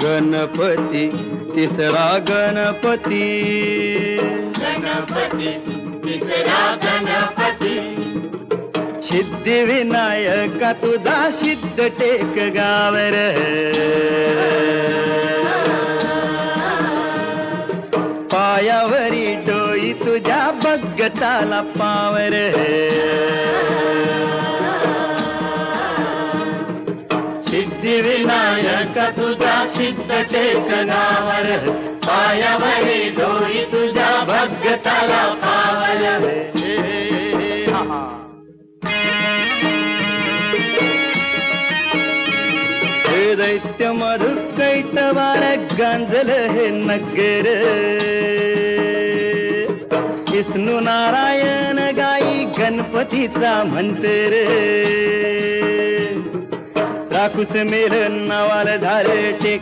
गणपती तिसरा गणपती, गणपती तिसरा गणपती, सिद्धिविनायका तुझा सिद्ध टेक गावर, पायावरी डोई तुझ्या बघताला पावर, सिद्धिविनायका तुझा सिद्ध टेक गावर, पायावरी डोई तुझ्या भगताला पावर. हे दैत्य मधु कैटवार गांजल हे नगर, विष्णू नारायण गाई गणपतीचा मंत्र, राखूस मेल नावाल झाले टेक